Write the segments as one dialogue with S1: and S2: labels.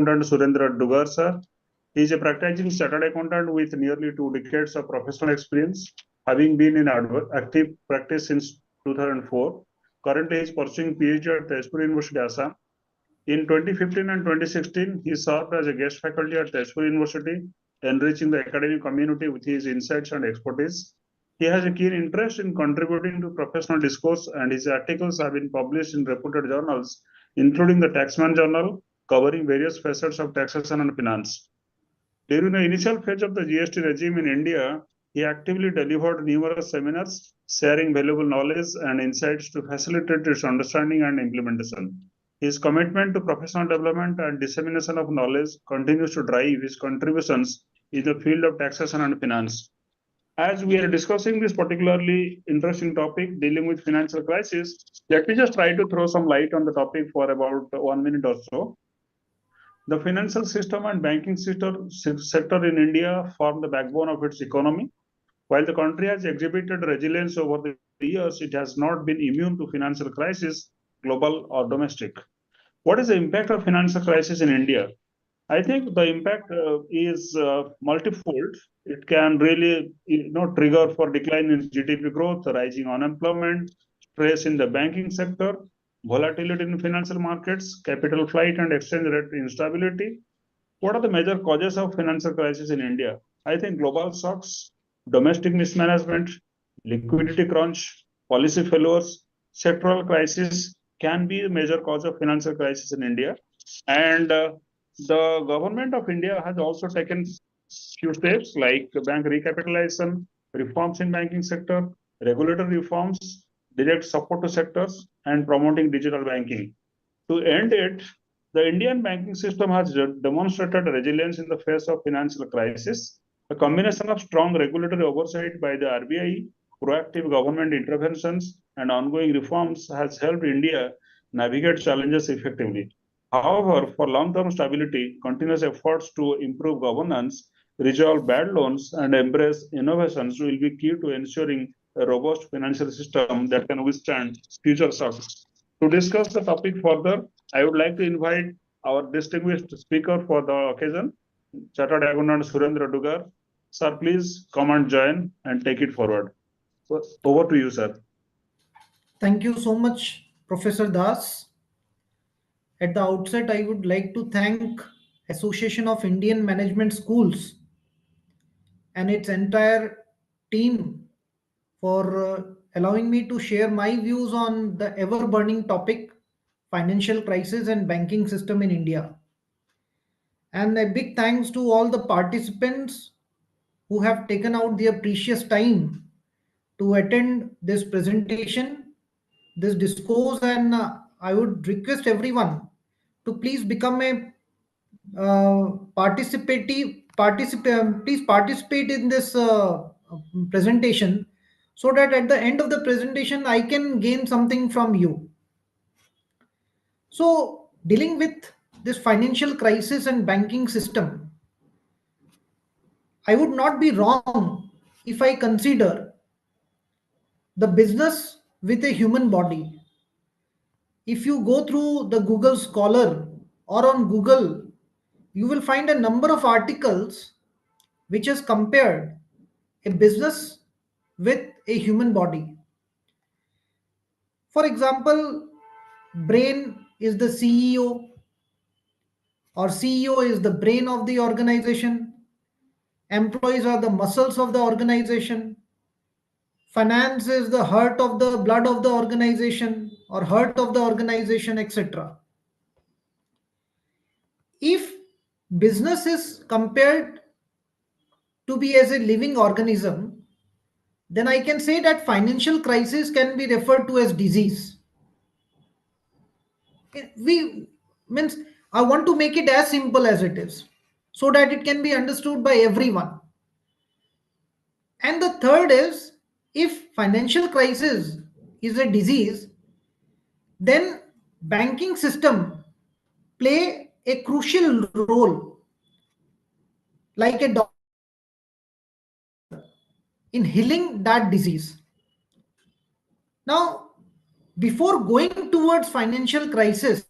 S1: Accountant Surendra Dugar, sir. He is a practicing chartered accountant with nearly 2 decades of professional experience, having been in active practice since 2004. Currently, he is pursuing PhD at Tezpur University, Assam. In 2015 and 2016, he served as a guest faculty at Tezpur University, enriching the academic community with his insights and expertise. He has a keen interest in contributing to professional discourse, and his articles have been published in reputed journals, including the Taxman Journal, covering various facets of taxation and finance. During the initial phase of the GST regime in India, he actively delivered numerous seminars, sharing valuable knowledge and insights to facilitate its understanding and implementation. His commitment to professional development and dissemination of knowledge continues to drive his contributions in the field of taxation and finance. As we are discussing this particularly interesting topic dealing with financial crisis, let me just try to throw some light on the topic for about 1 minute or so. The financial system and banking sector in India form the backbone of its economy. While the country has exhibited resilience over the years, it has not been immune to financial crisis, global or domestic. What is the impact of financial crisis in India? I think the impact is multifold. It can really trigger for decline in GDP growth, rising unemployment, stress in the banking sector, volatility in financial markets, capital flight and exchange rate instability. What are the major causes of financial crisis in India? I think global shocks, domestic mismanagement, liquidity crunch, policy failures, sectoral crisis can be a major cause of financial crisis in India. And the government of India has also taken few steps like bank recapitalization, reforms in banking sector, regulatory reforms, direct support to sectors, and promoting digital banking. To end it, the Indian banking system has demonstrated resilience in the face of financial crisis. A combination of strong regulatory oversight by the RBI, proactive government interventions, and ongoing reforms has helped India navigate challenges effectively. However, for long-term stability, continuous efforts to improve governance, resolve bad loans, and embrace innovations will be key to ensuring a robust financial system that can withstand future shocks. To discuss the topic further, I would like to invite our distinguished speaker for the occasion, Chartered Accountant Surendra Dugar. Sir, please come and join and take it forward. So, over to you, sir.
S2: Thank you so much, Professor Das. At the outset, I would like to thank Association of Indian Management Schools and its entire team for allowing me to share my views on the ever-burning topic, financial crisis and banking system in India. And a big thanks to all the participants who have taken out their precious time to attend this presentation, this discourse, and I would request everyone to please become a please participate in this presentation so that at the end of the presentation I can gain something from you. So dealing with this financial crisis and banking system, I would not be wrong if I consider the business with a human body. If you go through the Google Scholar or on Google, you will find a number of articles which has compared a business with a human body. For example, brain is the CEO, or CEO is the brain of the organization. Employees are the muscles of the organization. Finance is the heart of the blood of the organization or heart of the organization, etc. If business is compared to be as a living organism, then I can say that financial crisis can be referred to as disease. We means I want to make it as simple as it is so that it can be understood by everyone. And the third is, if financial crisis is a disease, then banking system play a crucial role like a doctor in healing that disease. Now, before going towards financial crisis,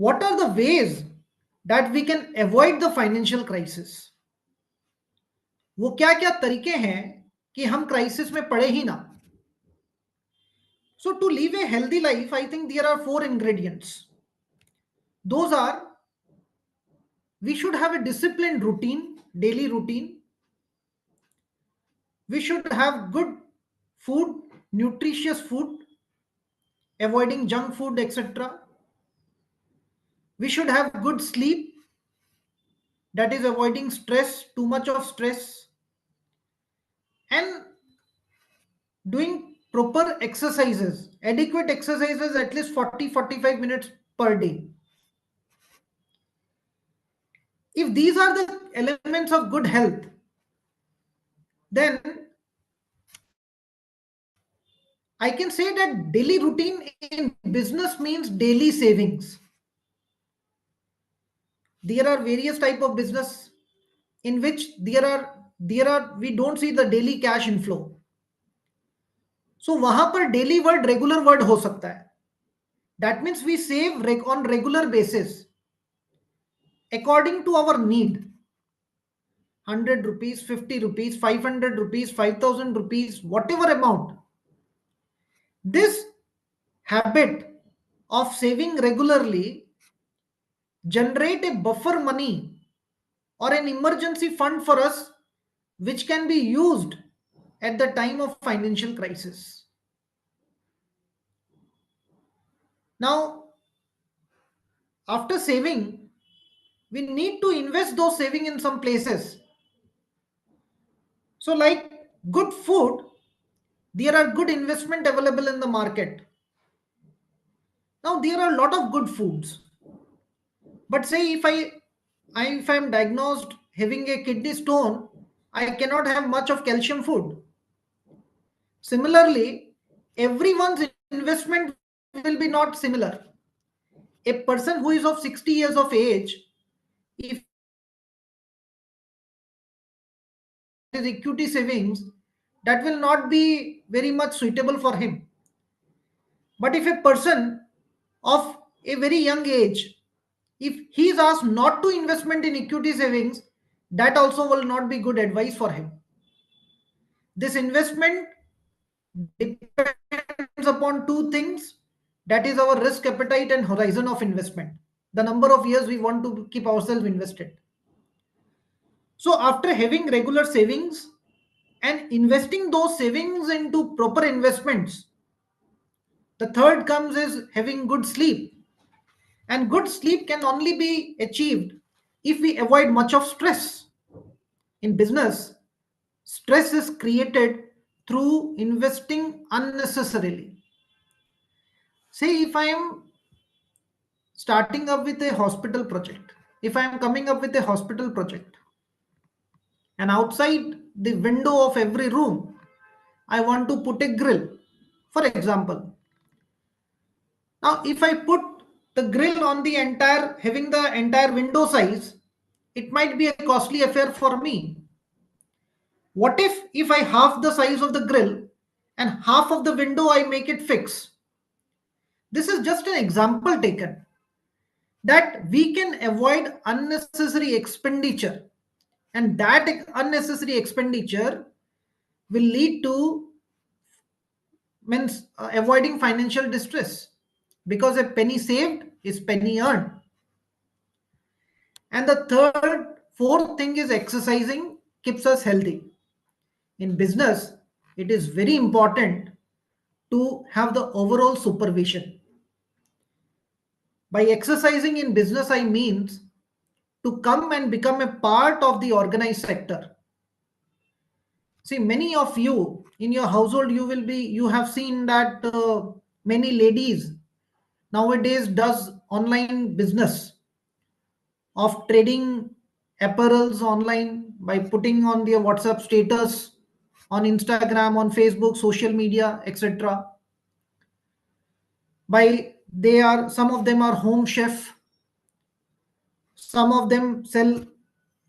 S2: what are the ways that we can avoid the financial crisis? वो क्या क्या तरीके हैं कि हम crisis में पड़े ही ना? So to live a healthy life, I think there are 4 ingredients. Those are, we should have a disciplined routine, daily routine. We should have good food, nutritious food, avoiding junk food, etc. We should have good sleep, that is avoiding stress, too much of stress, and doing proper exercises, adequate exercises, at least 40-45 minutes per day. If these are the elements of good health, then I can say that daily routine in business means daily savings. There are various type of business in which we don't see the daily cash inflow. So वहां पर daily word regular word हो सकता है. That means we save on regular basis according to our need. 100 rupees, 50 rupees, 500 rupees, 5,000 rupees, whatever amount. This habit of saving regularly generate a buffer money or an emergency fund for us, which can be used at the time of financial crisis. Now, after saving, we need to invest those saving in some places. So like good food, there are good investment available in the market. Now there are a lot of good foods. But say if I'm diagnosed having a kidney stone, I cannot have much of calcium food. Similarly, everyone's investment will be not similar. A person who is of 60 years of age, if his equity savings, that will not be very much suitable for him. But if a person of a very young age, if he is asked not to investment in equity savings, that also will not be good advice for him. This investment depends upon two things, that is our risk appetite and horizon of investment, the number of years we want to keep ourselves invested. So after having regular savings and investing those savings into proper investments, the third comes is having good sleep. And good sleep can only be achieved if we avoid much of stress. In business, stress is created through investing unnecessarily. Say if I am starting up with a hospital project, if I am coming up with a hospital project, and outside the window of every room, I want to put a grill, for example. Now, if I put the grill on the entire, having the entire window size, it might be a costly affair for me. What if I half the size of the grill and half of the window I make it fixed? This is just an example taken that we can avoid unnecessary expenditure, and that unnecessary expenditure will lead to means avoiding financial distress, because a penny saved is penny earned. And the fourth thing is exercising keeps us healthy. In business, it is very important to have the overall supervision. By exercising in business, I means to come and become a part of the organized sector. See, many of you in your household, you have seen that many ladies nowadays does online business of trading apparels online by putting on their WhatsApp status, on Instagram, on Facebook, social media, etc. Some of them are home chef, some of them sell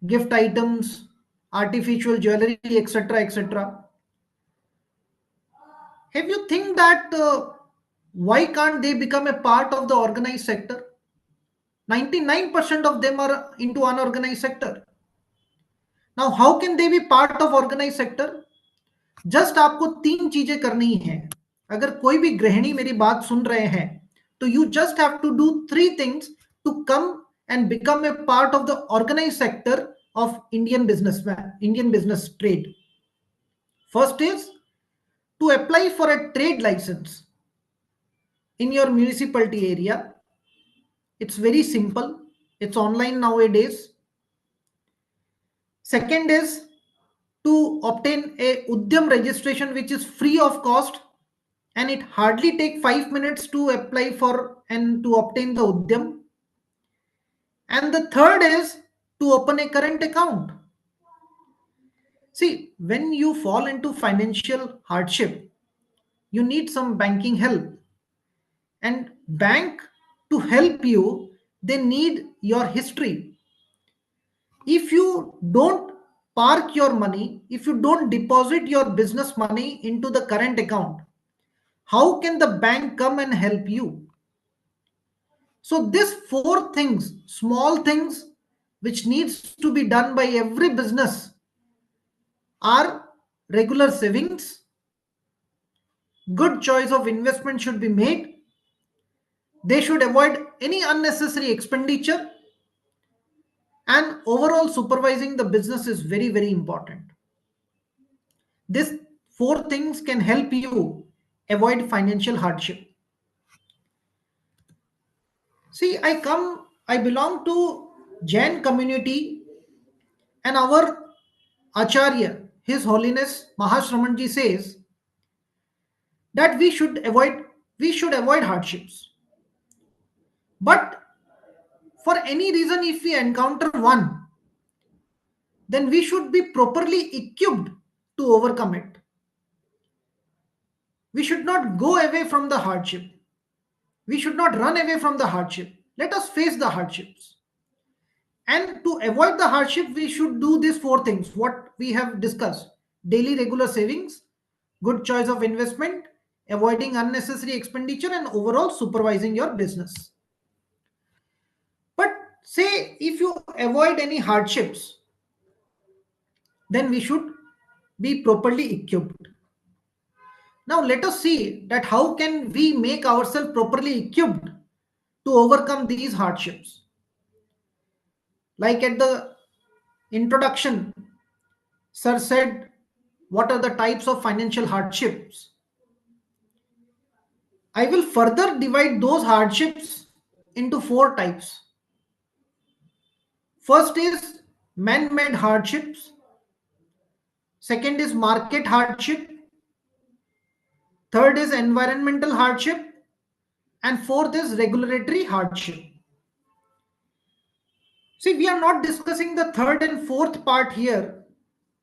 S2: gift items, artificial jewelry, etc., etc. Have you think that why can't they become a part of the organized sector? 99% of them are into unorganized sector. Now, how can they be part of organized sector? Just आपको तीन चीजें करनी है. अगर कोई भी गृहिणी मेरी बात सुन रहे हैं, तो you just have to do three things to come and become a part of the organise sector of Indian business trade. First is to apply for a trade license in your municipality area. It's very simple. It's online nowadays. Second is to obtain a Udyam registration, which is free of cost, and it hardly take 5 minutes to apply for and to obtain the Udyam. And the third is to open a current account. See, when you fall into financial hardship, you need some banking help. And bank, to help you, they need your history. If you don't park your money, if you don't deposit your business money into the current account, how can the bank come and help you? So these four things, small things which needs to be done by every business, are regular savings, good choice of investment should be made, they should avoid any unnecessary expenditure, and overall supervising the business is very, very important. These four things can help you avoid financial hardship. See, I belong to Jain community, and our Acharya, His Holiness Mahashramanji, says that we should avoid hardships. But for any reason, if we encounter one, then we should be properly equipped to overcome it. We should not go away from the hardship. We should not run away from the hardship. Let us face the hardships. And to avoid the hardship, we should do these four things, what we have discussed: daily regular savings, good choice of investment, avoiding unnecessary expenditure, and overall supervising your business. But say if you avoid any hardships, then we should be properly equipped. Now let us see that how can we make ourselves properly equipped to overcome these hardships. Like at the introduction, sir said what are the types of financial hardships. I will further divide those hardships into four types. First is man-made hardships. Second is market hardship. Third is environmental hardship. And fourth is regulatory hardship. See, we are not discussing the third and fourth part here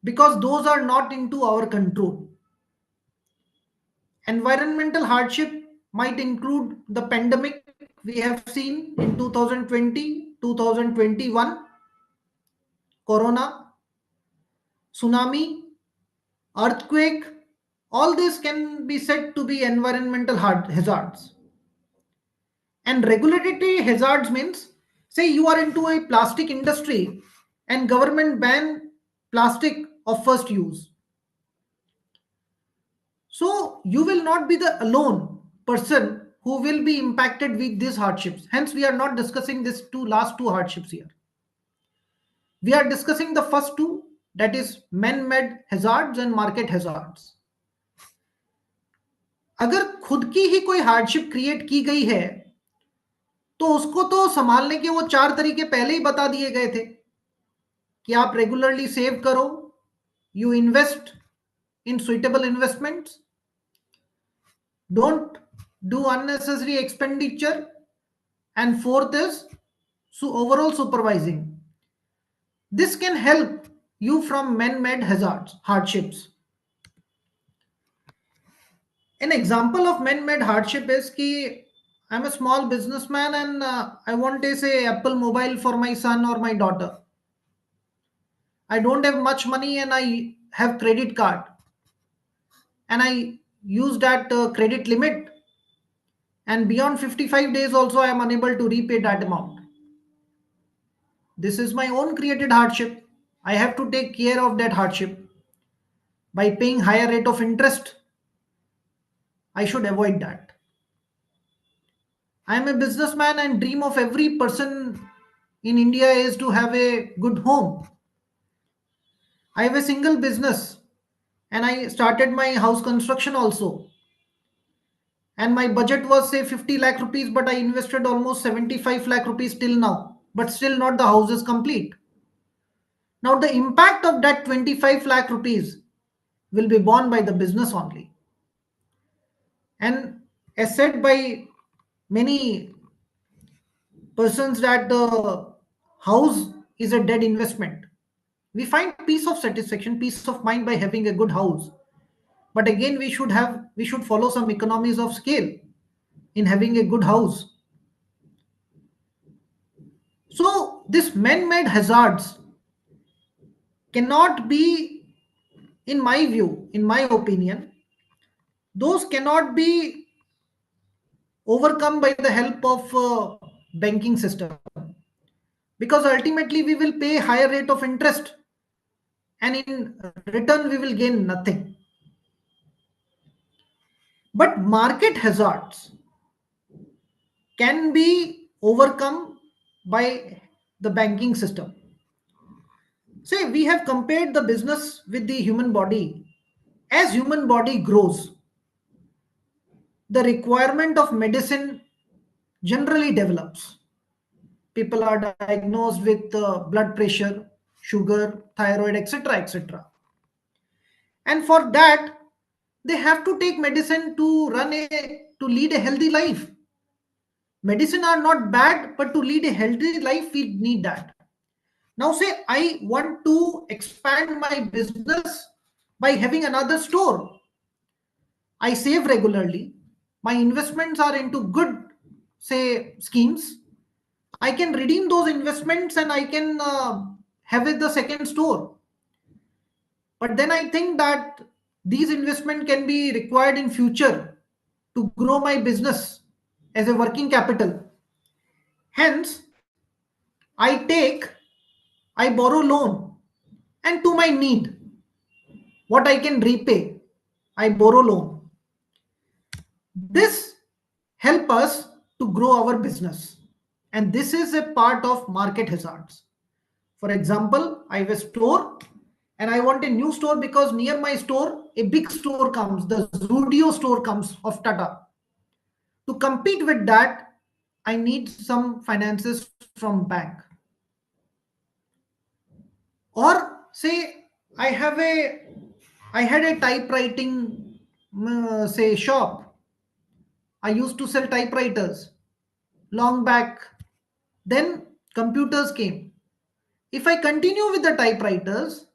S2: because those are not into our control. Environmental hardship might include the pandemic we have seen in 2020, 2021, corona, tsunami, earthquake. All this can be said to be environmental hazards. And regulatory hazards means, say you are into a plastic industry and government ban plastic of first use. So you will not be the alone person who will be impacted with these hardships. Hence, we are not discussing these last two hardships here. We are discussing the first two, that is man-made hazards and market hazards. अगर खुद की ही कोई hardship create की गई है, तो उसको तो संभालने के वो चार तरीके पहले ही बता दिए गए थे कि आप रेगुलरली सेव करो, you invest in suitable investments, don't do unnecessary expenditure, and fourth is overall supervising. This can help you from man-made hardships. An example of man-made hardship is ki I'm a small businessman and I want to say Apple mobile for my son or my daughter. I don't have much money and I have credit card and I use that credit limit, and beyond 55 days also I am unable to repay that amount. This is my own created hardship. I have to take care of that hardship by paying higher rate of interest. I should avoid that. I am a businessman and dream of every person in India is to have a good home. I have a single business and I started my house construction also. And my budget was say 50 lakh rupees, but I invested almost 75 lakh rupees till now. But still not the house is complete. Now the impact of that 25 lakh rupees will be borne by the business only. And as said by many persons that the house is a dead investment. We find peace of satisfaction, peace of mind by having a good house. But again, we should follow some economies of scale in having a good house. So this man-made hazards cannot be, in my view, in my opinion, those cannot be overcome by the help of banking system, because ultimately we will pay higher rate of interest and in return we will gain nothing. But market hazards can be overcome by the banking system. Say we have compared the business with the human body. As human body grows, the requirement of medicine generally develops. People are diagnosed with blood pressure, sugar, thyroid, etc., etc. And for that, they have to take medicine to lead a healthy life. Medicine are not bad, but to lead a healthy life, we need that. Now, say I want to expand my business by having another store. I save regularly. My investments are into good, say, schemes. I can redeem those investments and I can have it the second store. But then I think that these investment can be required in future to grow my business as a working capital. Hence, I borrow loan, and to my need, what I can repay, I borrow loan. This help us to grow our business. And this is a part of market hazards. For example, I have a store and I want a new store because near my store, a big store comes, the Zudio store comes of Tata. To compete with that, I need some finances from bank. Or say I had a typewriting say shop. I used to sell typewriters long back. Then computers came. If I continue with the typewriters,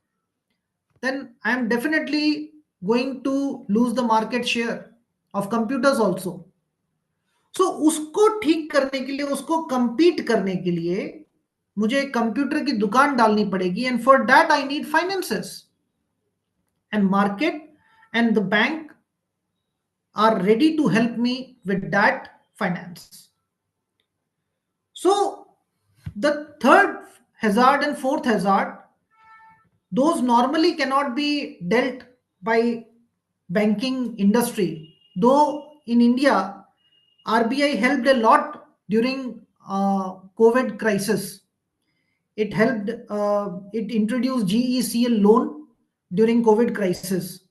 S2: then I am definitely going to lose the market share of computers also. So उसको ठीक करने के लिए, उसको compete करने के लिए मुझे कंप्यूटर की दुकान डालनी पड़ेगी, and for that I need finances. And market and the bank are ready to help me with that finance. So the third hazard and fourth hazard, those normally cannot be dealt by banking industry. Though in India, RBI helped a lot during COVID crisis. It introduced GECL loan during COVID crisis.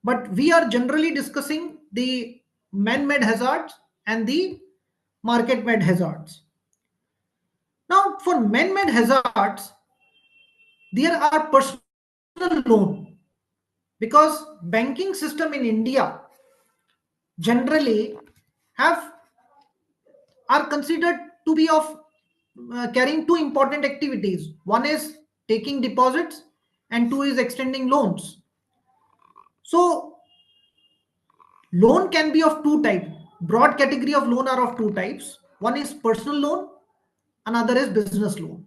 S2: But we are generally discussing the man-made hazards and the market-made hazards. Now, for man-made hazards, there are personal loan, because banking system in India generally have are considered to be of carrying two important activities. One is taking deposits and two is extending loans. So loan can be of two types. Broad category of loan are of two types. One is personal loan, another is business loan.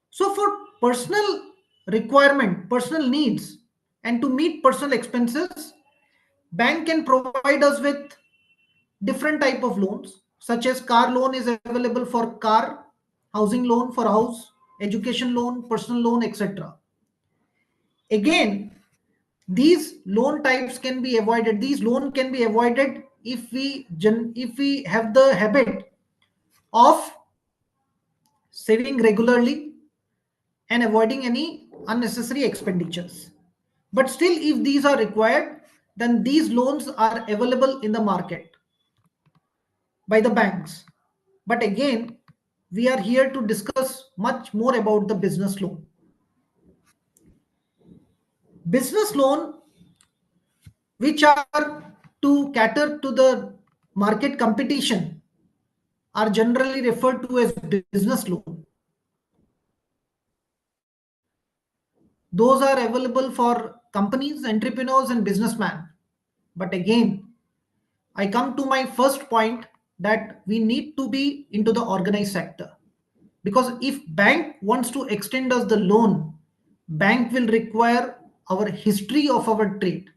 S2: So for personal requirement, personal needs, and to meet personal expenses, bank can provide us with different type of loans, such as car loan is available for car, housing loan for house, education loan, personal loan, etc. Again, these loan types can be avoided. These loan can be avoided if we have the habit of saving regularly and avoiding any unnecessary expenditures. But still, if these are required, then these loans are available in the market by the banks. But again, we are here to discuss much more about the business loan. Business loan, which are to cater to the market competition, are generally referred to as business loan. Those are available for companies, entrepreneurs, and businessmen. But again, I come to my first point that we need to be into the organized sector. Because if bank wants to extend us the loan, bank will require our history of our trade.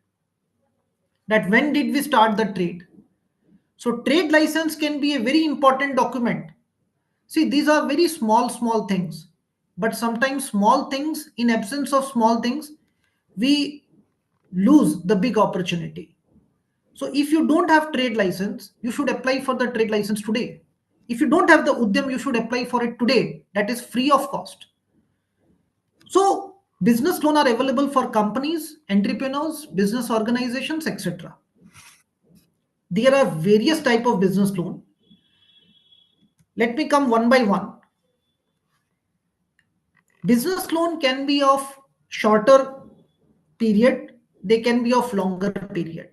S2: That when did we start the trade? So trade license can be a very important document. See, these are very small things. But sometimes small things, in absence of small things, we lose the big opportunity. So if you don't have trade license, you should apply for the trade license today. If you don't have the Udyam, you should apply for it today. That is free of cost. So business loan are available for companies, entrepreneurs, business organizations, etc. There are various type of business loan. Let me come one by one. Business loan can be of shorter period. They can be of longer period.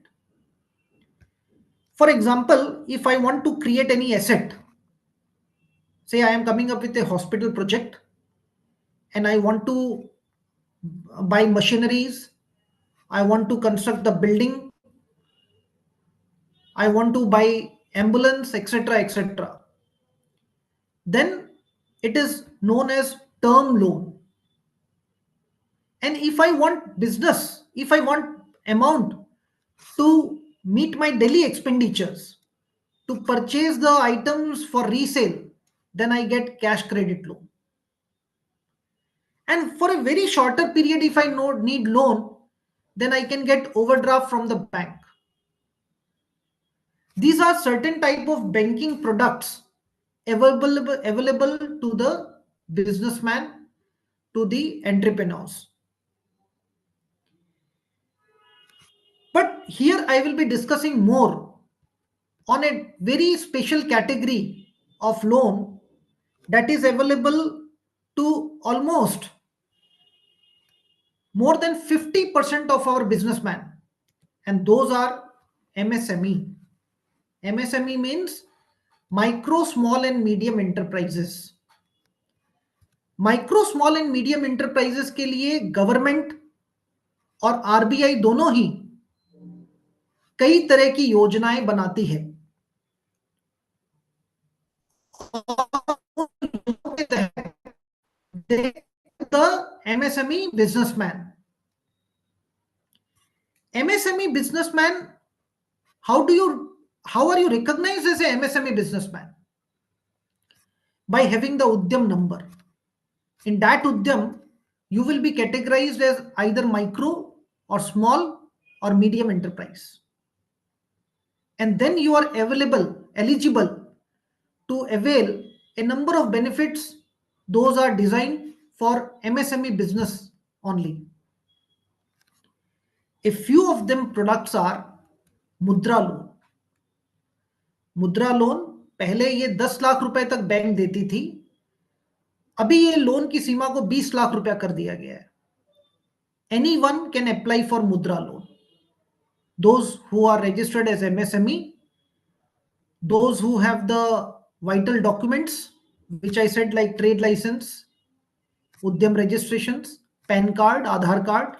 S2: For example, if I want to create any asset, say I am coming up with a hospital project and I want to buy machineries, I want to construct the building, I want to buy ambulance, etc., etc. Then it is known as term loan. And if I want business, if I want amount to meet my daily expenditures, to purchase the items for resale, then I get cash credit loan. And for a very shorter period, if I need loan, then I can get overdraft from the bank. These are certain type of banking products available to the businessman, to the entrepreneurs. But here I will be discussing more on a very special category of loan that is available to almost more than 50% of our businessmen, and those are MSME. MSME means micro, small and medium enterprises. Micro small and medium enterprises के लिए government और RBI दोनों ही कई तरह की योजनाएं बनाती है. The MSME businessman. MSME businessman, how are you recognized as a MSME businessman? By having the Udyam number. In that Udyam, you will be categorized as either micro or small or medium enterprise. And then you are eligible to avail a number of benefits. Those are designed for MSME business only. A few of them products are मुद्रा loan. मुद्रा loan पहले ये 10 लाख रुपए तक bank देती थी. अभी ये लोन की सीमा को 20 लाख रुपया कर दिया गया है. Anyone can apply for मुद्रा loan. Those who are registered as MSME, those who have the vital documents, which I said, like trade license, Udyam registrations, PAN card, Aadhaar card.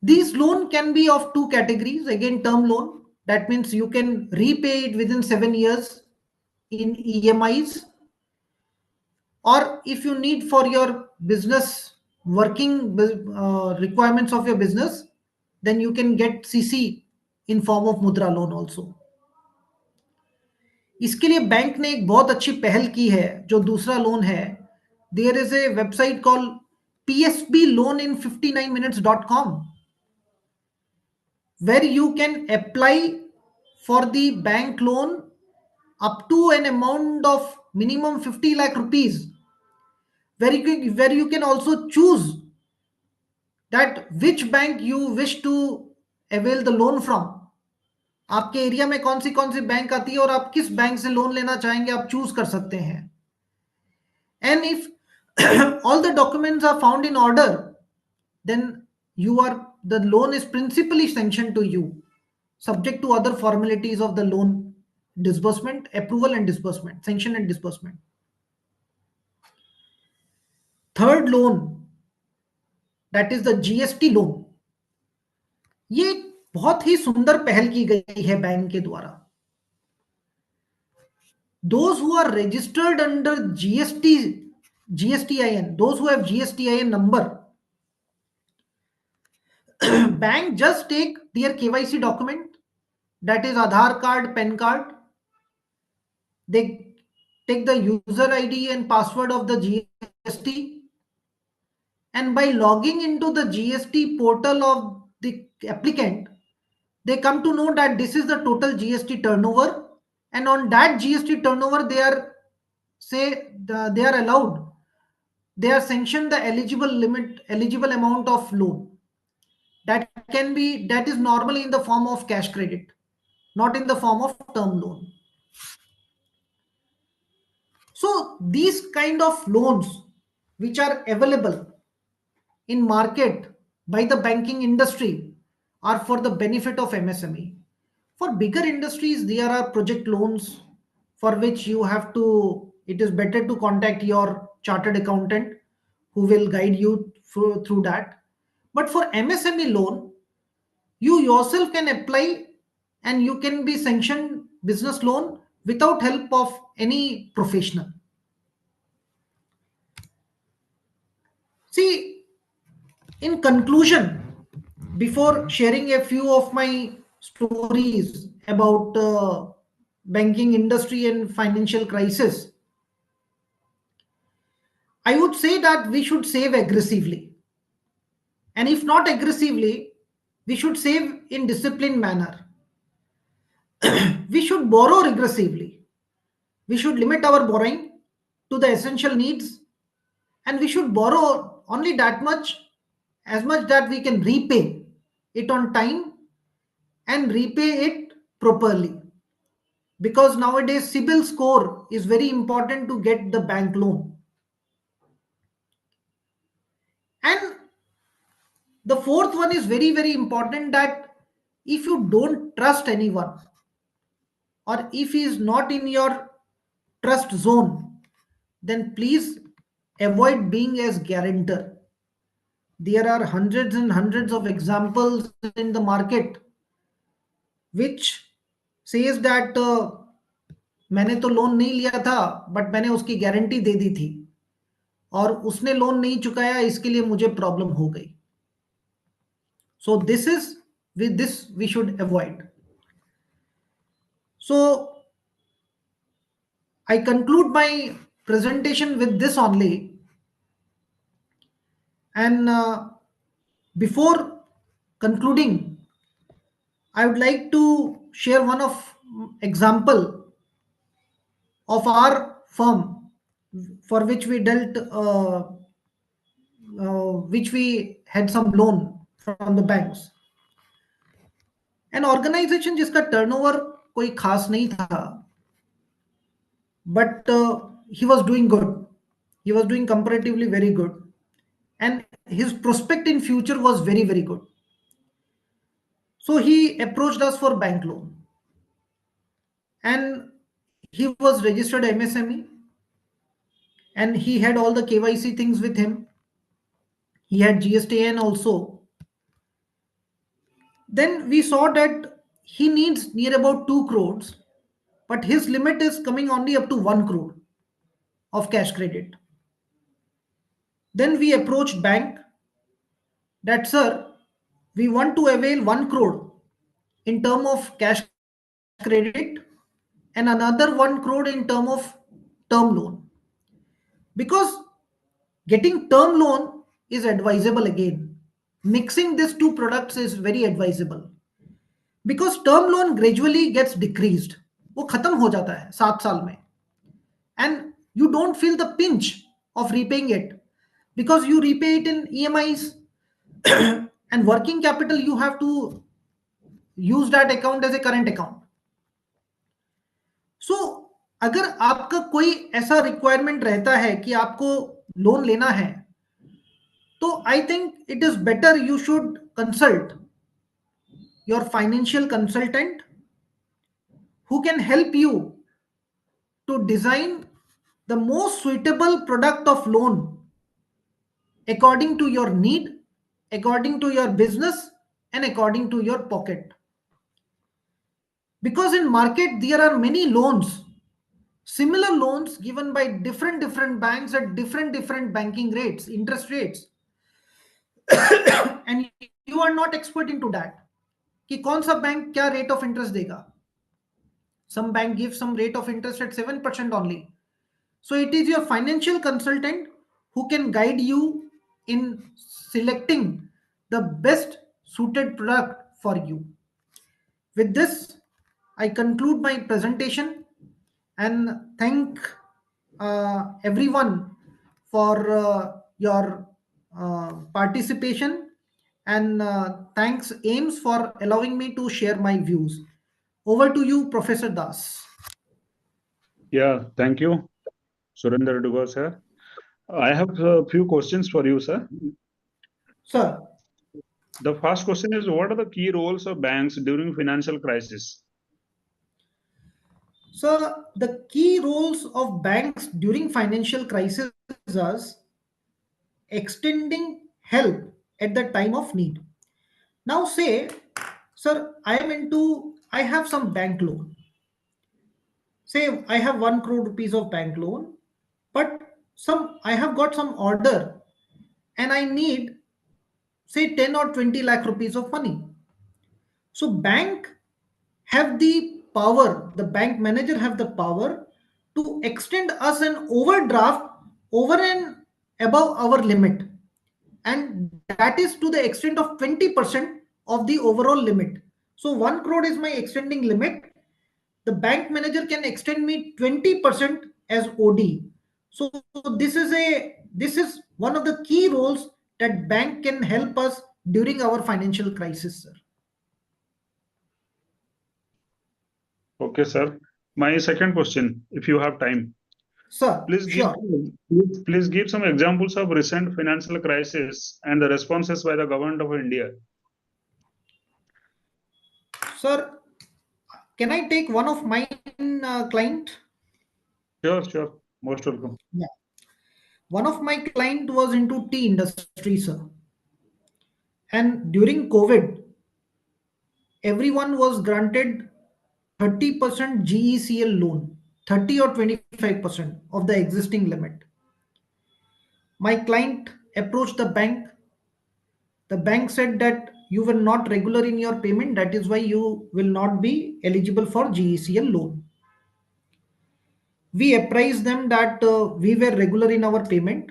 S2: These loan can be of two categories. Again, term loan. That means you can repay it within 7 years in EMIs. Or if you need for your business working requirements of your business, then you can get CC in form of Mudra loan also. इसके लिए bank ने एक बहुत अच्छी पहल की है, जो दूसरा लोन है. There is a website call psbloanin59minutes.com, where you can apply for the bank loan up to an amount of minimum 50 lakh rupees, where you can also choose that which bank you wish to avail the loan from. आपके area में कौन सी bank आती है और आप किस bank से loan लेना चाहेंगे, आप चूज कर सकते हैं. And if all the documents are found in order, then the loan is principally sanctioned to you, subject to other formalities of the loan disbursement, approval and disbursement, sanction and disbursement. Third loan, that is the GST loan. ये बहुत ही सुंदर पहल की गई है bank के द्वारा. Those who are registered under GSTIN, those who have GSTIN number, bank just take their KYC document, that is Aadhaar card, PAN card. They take the user ID and password of the GST, and by logging into the GST portal of the applicant, they come to know that this is the total GST turnover, and on that GST turnover they are allowed, they are sanctioned the eligible amount of loan. That is normally in the form of cash credit, not in the form of term loan. So these kind of loans which are available in market by the banking industry are for the benefit of MSME. For bigger industries, there are project loans for which it is better to contact your chartered accountant who will guide you through that. But for MSME loan, you yourself can apply and you can be sanctioned business loan without help of any professional. See, in conclusion, before sharing a few of my stories about banking industry and financial crisis, I would say that we should save aggressively. And if not aggressively, we should save in disciplined manner. We should borrow regressively. We should limit our borrowing to the essential needs, and we should borrow only as much that we can repay it on time and repay it properly. Because nowadays CIBIL score is very important to get the bank loan. And the fourth one is very, very important, that if you don't trust anyone or if he is not in your trust zone, then please avoid being as guarantor. There are hundreds and hundreds of examples in the market which says that मैंने तो loan नहीं लिया था but मैंने उसकी guarantee दे दी थी और उसने लोन नहीं चुकाया, इसके लिए मुझे प्रॉब्लम हो गई. So this we should avoid. So I conclude my presentation with this only. And before concluding, I would like to share one of example of our firm for which we which we had some loan from the banks. An organization जिसका turnover कोई खास नहीं था, but he was doing good. He was doing comparatively very good, and his prospect in future was very, very good. So he approached us for bank loan, and he was registered MSME, and he had all the KYC things with him. He had GSTN also. Then we saw that he needs near about 2 crores, but his limit is coming only up to 1 crore of cash credit. Then we approached bank that, sir, we want to avail 1 crore in term of cash credit, and another 1 crore in term of term loan. Because getting term loan is advisable again. Mixing these two products is very advisable. Because term loan gradually gets decreased. वो खत्म हो जाता है 7 साल में. And you don't feel the pinch of repaying it because you repay it in EMIs and working capital you have to use that account as a current account. So अगर आपका कोई ऐसा रिक्वायरमेंट रहता है कि आपको लोन लेना है तो I think it is better you should consult your financial consultant who can help you to design the most suitable product of loan according to your need, according to your business, and according to your pocket. Because in market there are many loans, similar loans given by different banks at different banking rates, interest rates, and you are not expert into that कि कौन सा bank क्या rate of interest देगा. Some bank gives some rate of interest at 7% only. So it is your financial consultant who can guide you in selecting the best suited product for you. With this, I conclude my presentation and thank everyone for your participation, and thanks AIMS for allowing me to share my views. Over to you, Professor Das.
S1: Yeah, thank you, Surendra Dugar, sir. I have a few questions for you, sir.
S2: Sir.
S1: The first question is, what are the key roles of banks during financial crisis?
S2: So the key roles of banks during financial crisis are extending help at the time of need. Now say, sir, I have some bank loan. Say I have 1 crore rupees of bank loan, but I have got some order and I need say 10 or 20 lakh rupees of money. So bank have the power, the bank manager have the power to extend us an overdraft over and above our limit, and that is to the extent of 20% of the overall limit. So 1 crore is my extending limit. The bank manager can extend me 20% as OD. So this is one of the key roles that bank can help us during our financial crisis, sir.
S1: Okay, sir. My second question, if you have time.
S2: Sir,
S1: please give some examples of recent financial crisis and the responses by the government of India.
S2: Sir, can I take one of my client?
S1: Sure. Most welcome.
S2: Yeah. One of my client was into tea industry, sir. And during COVID, everyone was granted 30% GECL loan, 30 or 25% of the existing limit. My client approached the bank. The bank said that you were not regular in your payment, that is why you will not be eligible for GECL loan. We apprised them that we were regular in our payment.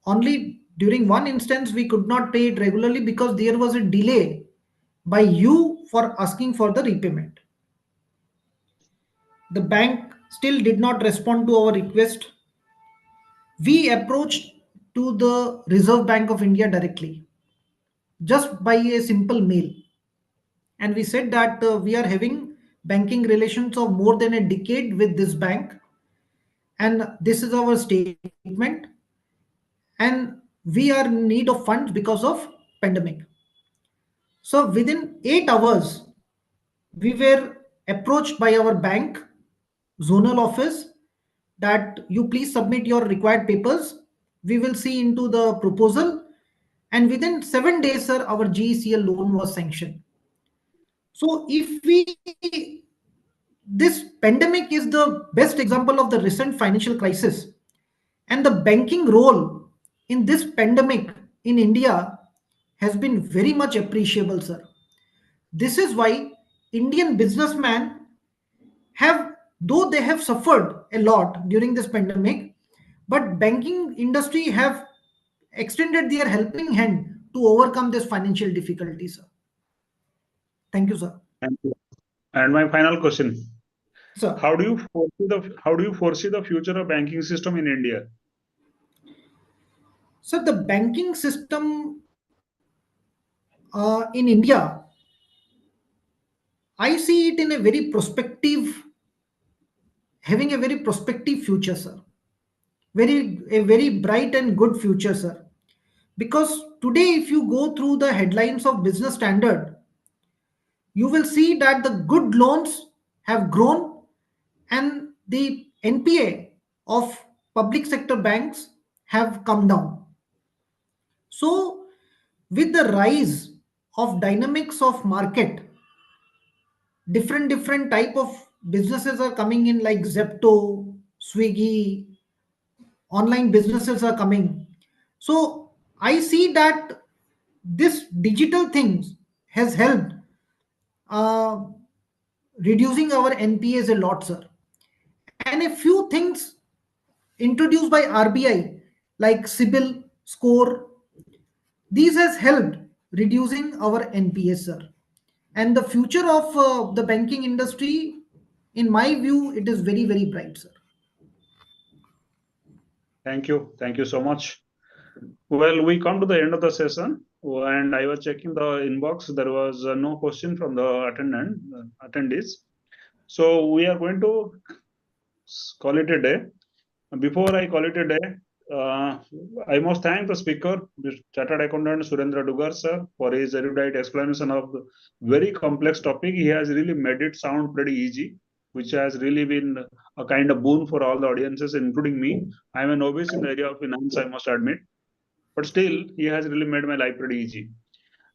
S2: Only during one instance we could not pay it regularly because there was a delay by you for asking for the repayment. The bank still did not respond to our request. We approached to the Reserve Bank of India directly, just by a simple mail. And we said that we are having banking relations of more than a decade with this bank. And this is our statement. And we are in need of funds because of pandemic. So within 8 hours, we were approached by our bank zonal office that you please submit your required papers. We will see into the proposal. And within 7 days, sir, our GECL loan was sanctioned. So this pandemic is the best example of the recent financial crisis. And the banking role in this pandemic in India has been very much appreciable, sir. This is why Indian businessmen have though they have suffered a lot during this pandemic, but banking industry have extended their helping hand to overcome this financial difficulties, sir. Thank you, sir.
S1: Thank you. And my final question:
S2: Sir,
S1: how do you foresee the future of banking system in India?
S2: so the banking system in India, I see it in a very prospective, having a very prospective future, sir. A very bright and good future, sir. Because today, if you go through the headlines of Business Standard, you will see that the good loans have grown and the NPA of public sector banks have come down. So, with the rise of dynamics of market, different type of businesses are coming in like Zepto, Swiggy, online businesses are coming. So I see that this digital things has helped uh, reducing our NPAs a lot, sir. And a few things introduced by RBI like CIBIL score, these has helped reducing our NPAs, sir. And the future of the banking industry, in my view, it is very bright, sir.
S1: Thank you. Thank you so much. Well, we come to the end of the session, and I was checking the inbox. There was no question from the attendees. So we are going to call it a day. Before I call it a day, I must thank the speaker, Chartered Accountant Surendra Dugar sir, for his erudite explanation of the very complex topic. He has really made it sound pretty easy, which has really been a kind of boon for all the audiences, including me. I'm a novice in the area of finance, I must admit, but still, he has really made my life pretty easy.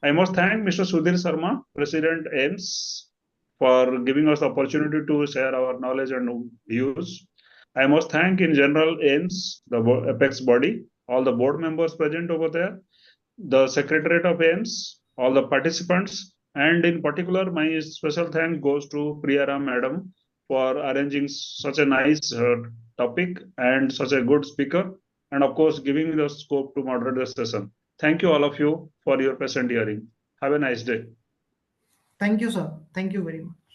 S1: I must thank Mr. Sudhir Sharma, President AIMS, for giving us the opportunity to share our knowledge and views. I must thank in general AIMS, the apex body, all the board members present over there, the Secretariat of AIMS, all the participants, and in particular, my special thanks goes to Priya Madam for arranging such a nice topic and such a good speaker, and of course, giving the scope to moderate the session. Thank you all of you for your patient hearing. Have a nice day.
S2: Thank you, sir. Thank you very much.